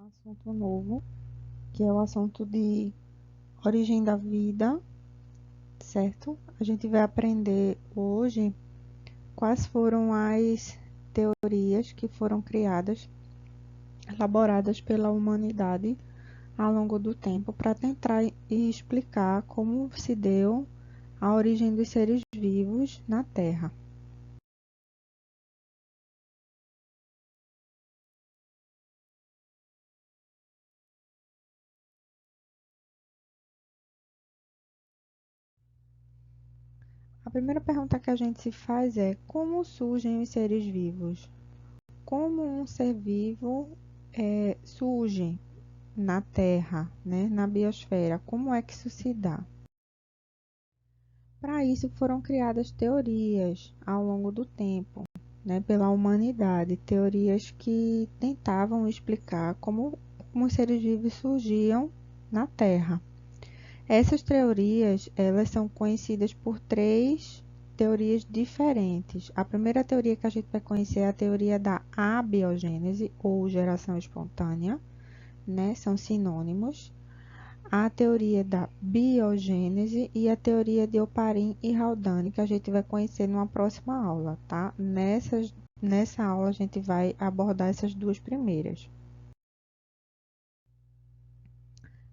assunto novo, que é o assunto de origem da vida, certo? A gente vai aprender hoje quais foram as teorias que foram criadas, elaboradas pela humanidade ao longo do tempo para tentar explicar como se deu a origem dos seres vivos na Terra. A primeira pergunta que a gente se faz é: como surgem os seres vivos? Como um ser vivo surge na Terra, né, na biosfera? Como é que isso se dá? Para isso foram criadas teorias ao longo do tempo, né, pela humanidade, teorias que tentavam explicar como os seres vivos surgiam na Terra. Essas teorias, elas são conhecidas por três teorias diferentes. A primeira teoria que a gente vai conhecer é a teoria da abiogênese, ou geração espontânea, né? São sinônimos. A teoria da biogênese e a teoria de Oparin e Haldane, que a gente vai conhecer numa próxima aula, tá? Nessa aula a gente vai abordar essas duas primeiras.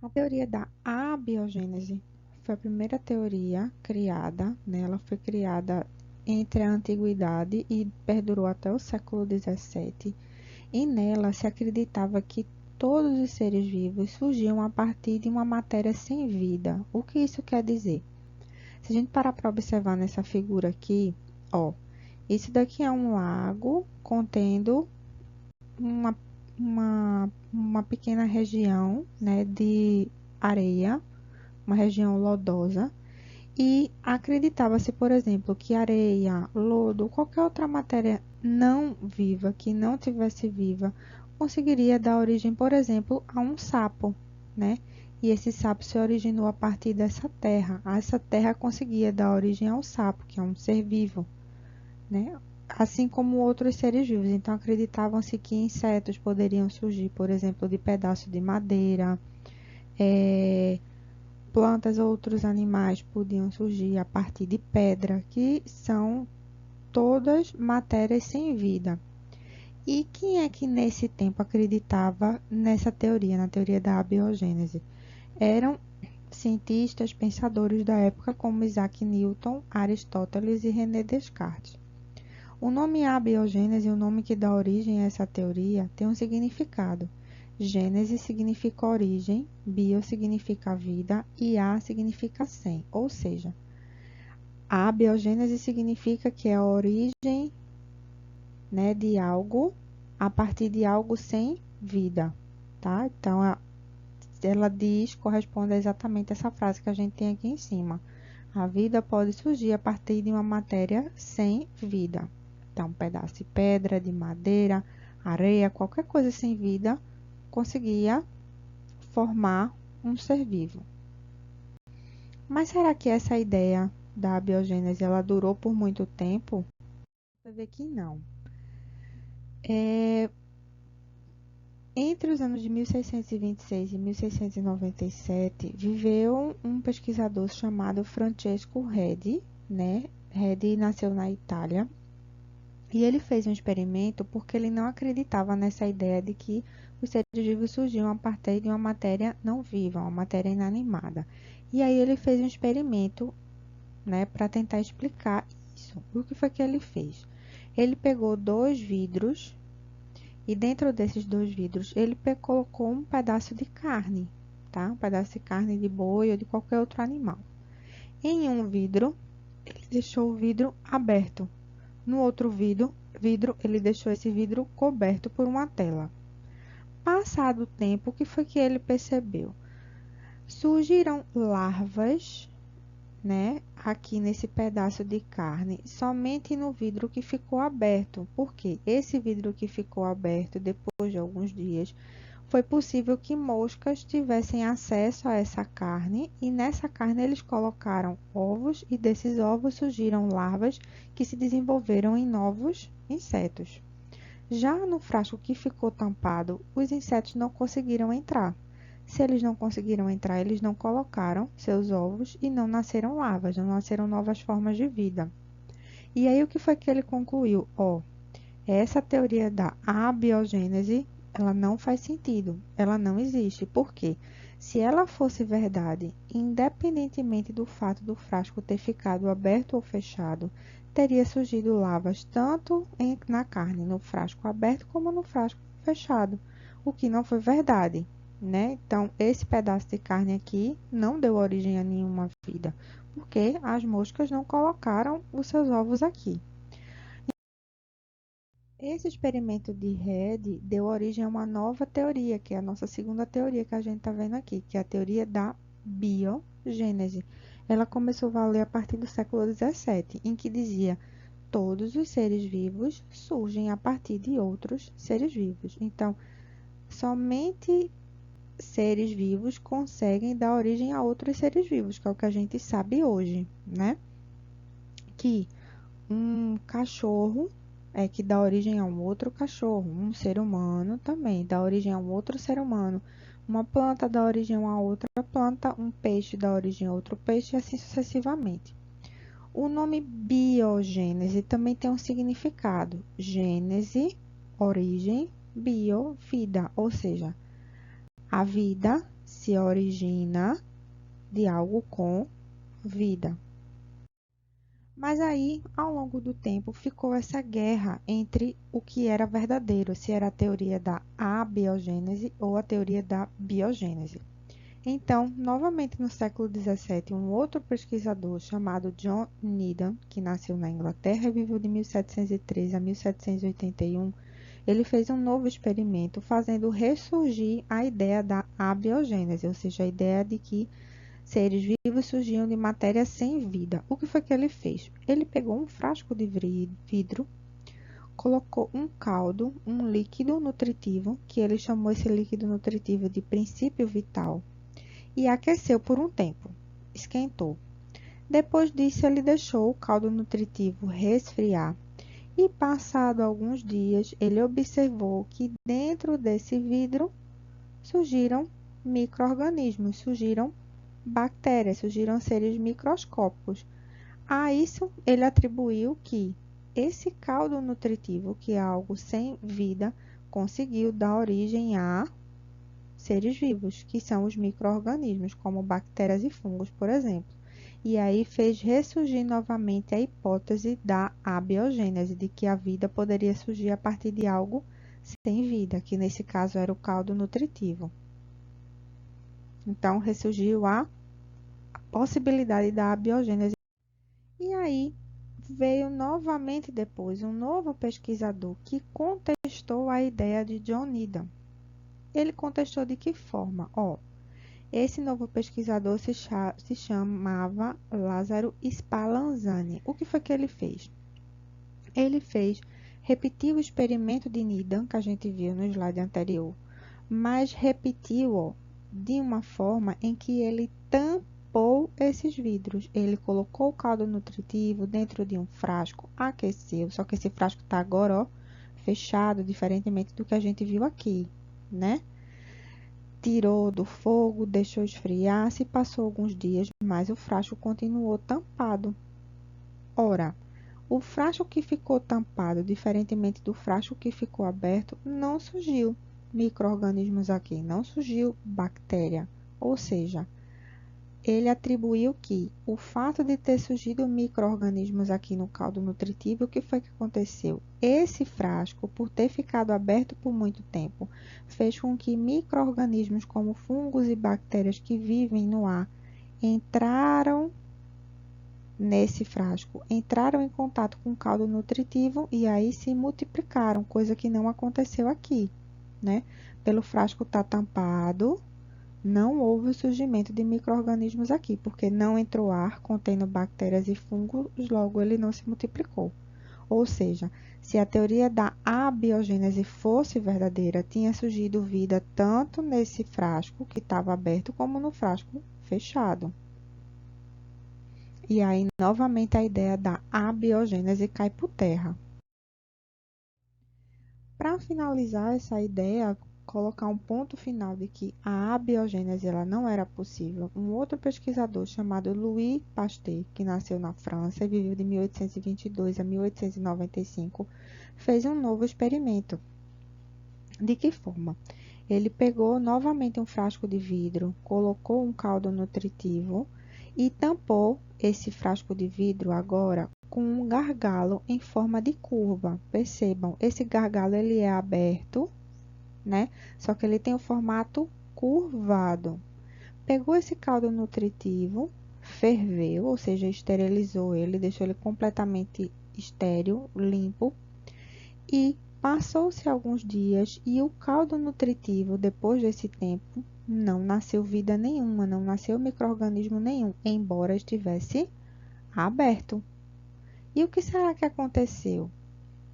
A teoria da abiogênese foi a primeira teoria criada, né? Ela foi criada entre a antiguidade e perdurou até o século XVII. E nela se acreditava que todos os seres vivos surgiam a partir de uma matéria sem vida. O que isso quer dizer? Se a gente parar para observar nessa figura aqui, ó, isso daqui é um lago contendo uma, uma pequena região, né, de areia, uma região lodosa, e acreditava-se, por exemplo, que areia, lodo, qualquer outra matéria não viva, que não tivesse viva, conseguiria dar origem, por exemplo, a um sapo, né? E esse sapo se originou a partir dessa terra. Essa terra conseguia dar origem ao sapo, que é um ser vivo, né? Assim como outros seres vivos. Então, acreditavam-se que insetos poderiam surgir, por exemplo, de pedaços de madeira, plantas ou outros animais podiam surgir a partir de pedra, que são todas matérias sem vida. E quem é que nesse tempo acreditava nessa teoria, na teoria da abiogênese? Eram cientistas, pensadores da época como Isaac Newton, Aristóteles e René Descartes. O nome abiogênese, o nome que dá origem a essa teoria, tem um significado. Gênese significa origem, bio significa vida e a significa sem. Ou seja, a abiogênese significa que é a origem, né, de algo a partir de algo sem vida, tá? Então, ela corresponde exatamente a essa frase que a gente tem aqui em cima. A vida pode surgir a partir de uma matéria sem vida. Então, um pedaço de pedra, de madeira, areia, qualquer coisa sem vida conseguia formar um ser vivo. Mas será que essa ideia da biogênese ela durou por muito tempo? Você vê que não. Entre os anos de 1626 e 1697, viveu um pesquisador chamado Francesco Redi, né? Redi nasceu na Itália. E ele fez um experimento porque ele não acreditava nessa ideia de que os seres vivos surgiam a partir de uma matéria não viva, uma matéria inanimada. E aí ele fez um experimento, né, para tentar explicar isso. O que foi que ele fez? Ele pegou dois vidros e dentro desses dois vidros ele colocou um pedaço de carne, tá? Um pedaço de carne de boi ou de qualquer outro animal. Em um vidro, ele deixou o vidro aberto. No outro vidro, ele deixou esse vidro coberto por uma tela. Passado o tempo, o que foi que ele percebeu? Surgiram larvas, né, aqui nesse pedaço de carne, somente no vidro que ficou aberto. Porque esse vidro que ficou aberto depois de alguns dias, foi possível que moscas tivessem acesso a essa carne e nessa carne eles colocaram ovos e desses ovos surgiram larvas que se desenvolveram em novos insetos. Já no frasco que ficou tampado, os insetos não conseguiram entrar. Se eles não conseguiram entrar, eles não colocaram seus ovos e não nasceram larvas, não nasceram novas formas de vida. E aí o que foi que ele concluiu? Essa teoria da abiogênese, ela não faz sentido, ela não existe. Por quê? Se ela fosse verdade, independentemente do fato do frasco ter ficado aberto ou fechado, teria surgido larvas tanto na carne, no frasco aberto, como no frasco fechado, o que não foi verdade, né? Então, esse pedaço de carne aqui não deu origem a nenhuma vida, porque as moscas não colocaram os seus ovos aqui. Esse experimento de Red deu origem a uma nova teoria, que é a nossa segunda teoria que a gente está vendo aqui, que é a teoria da biogênese. Ela começou a valer a partir do século XVII, em que dizia todos os seres vivos surgem a partir de outros seres vivos. Então, somente seres vivos conseguem dar origem a outros seres vivos, que é o que a gente sabe hoje, né? Que um cachorro é que dá origem a um outro cachorro, um ser humano também dá origem a um outro ser humano, uma planta dá origem a outra planta, um peixe dá origem a outro peixe e assim sucessivamente. O nome biogênese também tem um significado: gênese, origem, bio, vida, ou seja, a vida se origina de algo com vida. Mas aí, ao longo do tempo, ficou essa guerra entre o que era verdadeiro, se era a teoria da abiogênese ou a teoria da biogênese. Então, novamente no século XVII, um outro pesquisador chamado John Needham, que nasceu na Inglaterra e viveu de 1713 a 1781, ele fez um novo experimento fazendo ressurgir a ideia da abiogênese, ou seja, a ideia de que seres vivos surgiam de matéria sem vida. O que foi que ele fez? Ele pegou um frasco de vidro, colocou um caldo, um líquido nutritivo, que ele chamou esse líquido nutritivo de princípio vital, e aqueceu por um tempo. Esquentou. Depois disso, ele deixou o caldo nutritivo resfriar. E passado alguns dias, ele observou que dentro desse vidro surgiram micro-organismos, surgiram bactérias, surgiram seres microscópicos. A isso ele atribuiu que esse caldo nutritivo, que é algo sem vida, conseguiu dar origem a seres vivos, que são os micro-organismos, como bactérias e fungos, por exemplo. E aí fez ressurgir novamente a hipótese da abiogênese, de que a vida poderia surgir a partir de algo sem vida, que nesse caso era o caldo nutritivo. Então, ressurgiu a possibilidade da abiogênese. E aí veio novamente depois um novo pesquisador que contestou a ideia de John Needham. Ele contestou de que forma? Esse novo pesquisador se chamava Lázaro Spallanzani. O que foi que ele fez? Ele repetiu o experimento de Needham, que a gente viu no slide anterior, mas repetiu de uma forma em que ele tampou esses vidros. Ele colocou o caldo nutritivo dentro de um frasco, aqueceu, só que esse frasco está agora, fechado, diferentemente do que a gente viu aqui, né? Tirou do fogo, deixou esfriar, se passou alguns dias, mas o frasco continuou tampado. Ora, o frasco que ficou tampado, diferentemente do frasco que ficou aberto, não surgiu micro-organismos aqui, não surgiu bactéria. Ou seja, ele atribuiu que o fato de ter surgido micro-organismos aqui no caldo nutritivo, o que foi que aconteceu? Esse frasco, por ter ficado aberto por muito tempo, fez com que micro-organismos como fungos e bactérias que vivem no ar entraram nesse frasco, entraram em contato com o caldo nutritivo e aí se multiplicaram, coisa que não aconteceu aqui, né? Pelo frasco estar tampado, não houve o surgimento de micro-organismos aqui, porque não entrou ar contendo bactérias e fungos, logo ele não se multiplicou. Ou seja, se a teoria da abiogênese fosse verdadeira, tinha surgido vida tanto nesse frasco que estava aberto, como no frasco fechado. E aí, novamente, a ideia da abiogênese cai por terra. para finalizar essa ideia, colocar um ponto final de que a abiogênese ela não era possível, um outro pesquisador chamado Louis Pasteur, que nasceu na França e viveu de 1822 a 1895, fez um novo experimento. De que forma? Ele pegou novamente um frasco de vidro, colocou um caldo nutritivo e tampou esse frasco de vidro agora com um gargalo em forma de curva. Percebam, esse gargalo ele é aberto, né? Só que ele tem o formato curvado. Pegou esse caldo nutritivo, ferveu, ou seja, esterilizou ele, deixou ele completamente estéril, limpo, e passou-se alguns dias e o caldo nutritivo, depois desse tempo, não nasceu vida nenhuma, não nasceu micro-organismo nenhum, embora estivesse aberto. E o que será que aconteceu?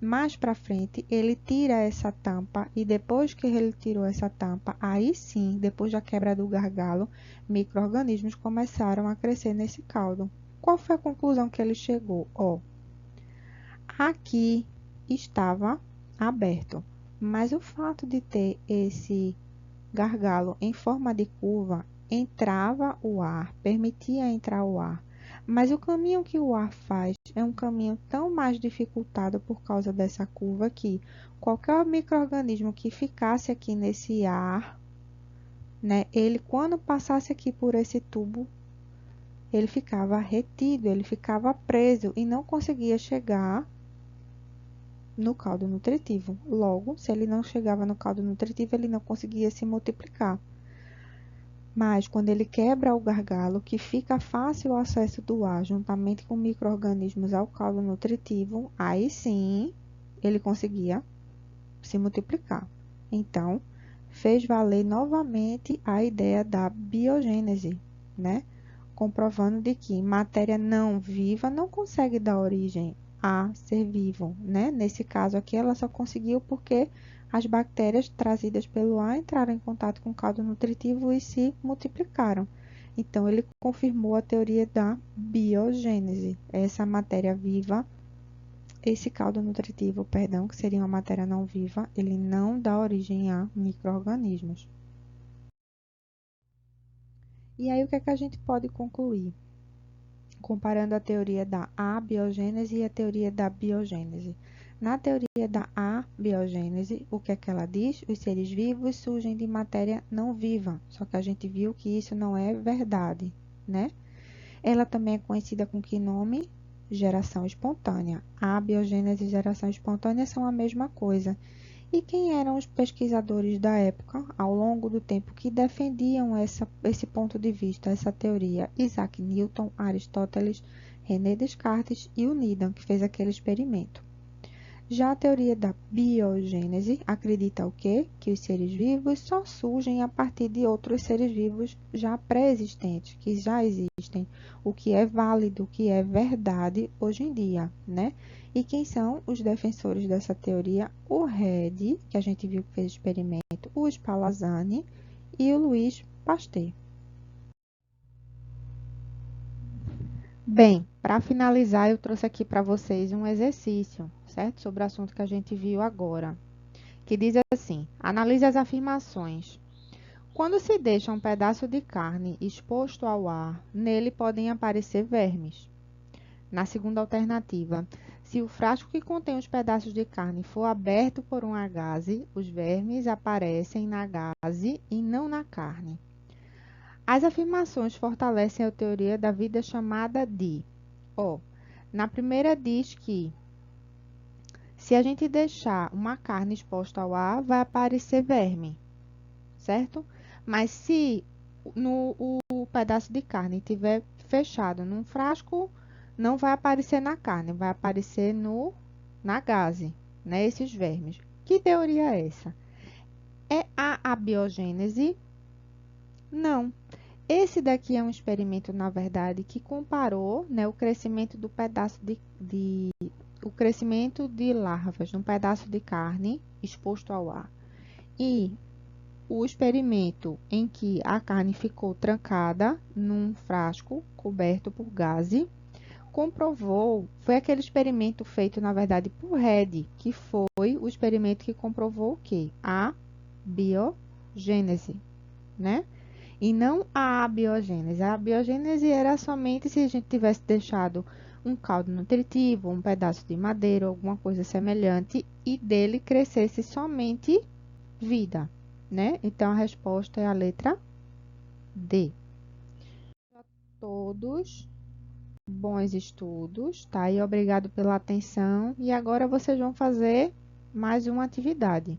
Mais para frente, ele tira essa tampa e depois que ele tirou essa tampa, aí sim, depois da quebra do gargalo, micro-organismos começaram a crescer nesse caldo. Qual foi a conclusão que ele chegou? Ó, aqui estava aberto, mas o fato de ter esse gargalo em forma de curva, entrava o ar, permitia entrar o ar. Mas o caminho que o ar faz é um caminho tão mais dificultado por causa dessa curva que qualquer micro-organismo que ficasse aqui nesse ar, né, ele quando passasse aqui por esse tubo, ele ficava retido, ele ficava preso e não conseguia chegar no caldo nutritivo. Logo, se ele não chegava no caldo nutritivo, ele não conseguia se multiplicar. Mas quando ele quebra o gargalo, que fica fácil o acesso do ar juntamente com micro-organismos ao caldo nutritivo, aí sim ele conseguia se multiplicar. Então, fez valer novamente a ideia da biogênese, né? Comprovando de que matéria não viva não consegue dar origem a ser vivo, né? Nesse caso aqui, ela só conseguiu porque as bactérias trazidas pelo ar entraram em contato com o caldo nutritivo e se multiplicaram. Então, ele confirmou a teoria da biogênese. Essa matéria viva, esse caldo nutritivo, perdão, que seria uma matéria não viva, ele não dá origem a micro-organismos. E aí, o que é que a gente pode concluir? Comparando a teoria da abiogênese e a teoria da biogênese. Na teoria da abiogênese, o que é que ela diz? Os seres vivos surgem de matéria não viva, só que a gente viu que isso não é verdade, né? Ela também é conhecida com que nome? Geração espontânea. A biogênese e geração espontânea são a mesma coisa. E quem eram os pesquisadores da época, ao longo do tempo, que defendiam esse ponto de vista, essa teoria? Isaac Newton, Aristóteles, René Descartes e o Needham, que fez aquele experimento. Já a teoria da biogênese acredita o quê? Que os seres vivos só surgem a partir de outros seres vivos já pré-existentes, que já existem, o que é válido, o que é verdade hoje em dia, né? E quem são os defensores dessa teoria? O Redi, que a gente viu que fez experimento, o Spallanzani e o Louis Pasteur. Bem, para finalizar, eu trouxe aqui para vocês um exercício, certo? Sobre o assunto que a gente viu agora, que diz assim: analise as afirmações. Quando se deixa um pedaço de carne exposto ao ar, nele podem aparecer vermes. Na segunda alternativa, se o frasco que contém os pedaços de carne for aberto por uma gaze, os vermes aparecem na gaze e não na carne. As afirmações fortalecem a teoria da vida chamada de. Na primeira diz que se a gente deixar uma carne exposta ao ar, vai aparecer verme, certo? Mas se o pedaço de carne estiver fechado num frasco, não vai aparecer na carne, vai aparecer na gaze, né? Esses vermes. Que teoria é essa? É a abiogênese? Não. Esse daqui é um experimento, na verdade, que comparou, né, o crescimento do pedaço o crescimento de larvas num pedaço de carne exposto ao ar e o experimento em que a carne ficou trancada num frasco coberto por gaze comprovou, foi aquele experimento feito, na verdade, por Redi, que foi foi o experimento que comprovou o quê? A biogênese, né? E não a abiogênese. A abiogênese era somente se a gente tivesse deixado um caldo nutritivo, um pedaço de madeira, alguma coisa semelhante, e dele crescesse somente vida, né? Então, a resposta é a letra D. A todos, bons estudos, tá? E obrigado pela atenção. E agora vocês vão fazer mais uma atividade.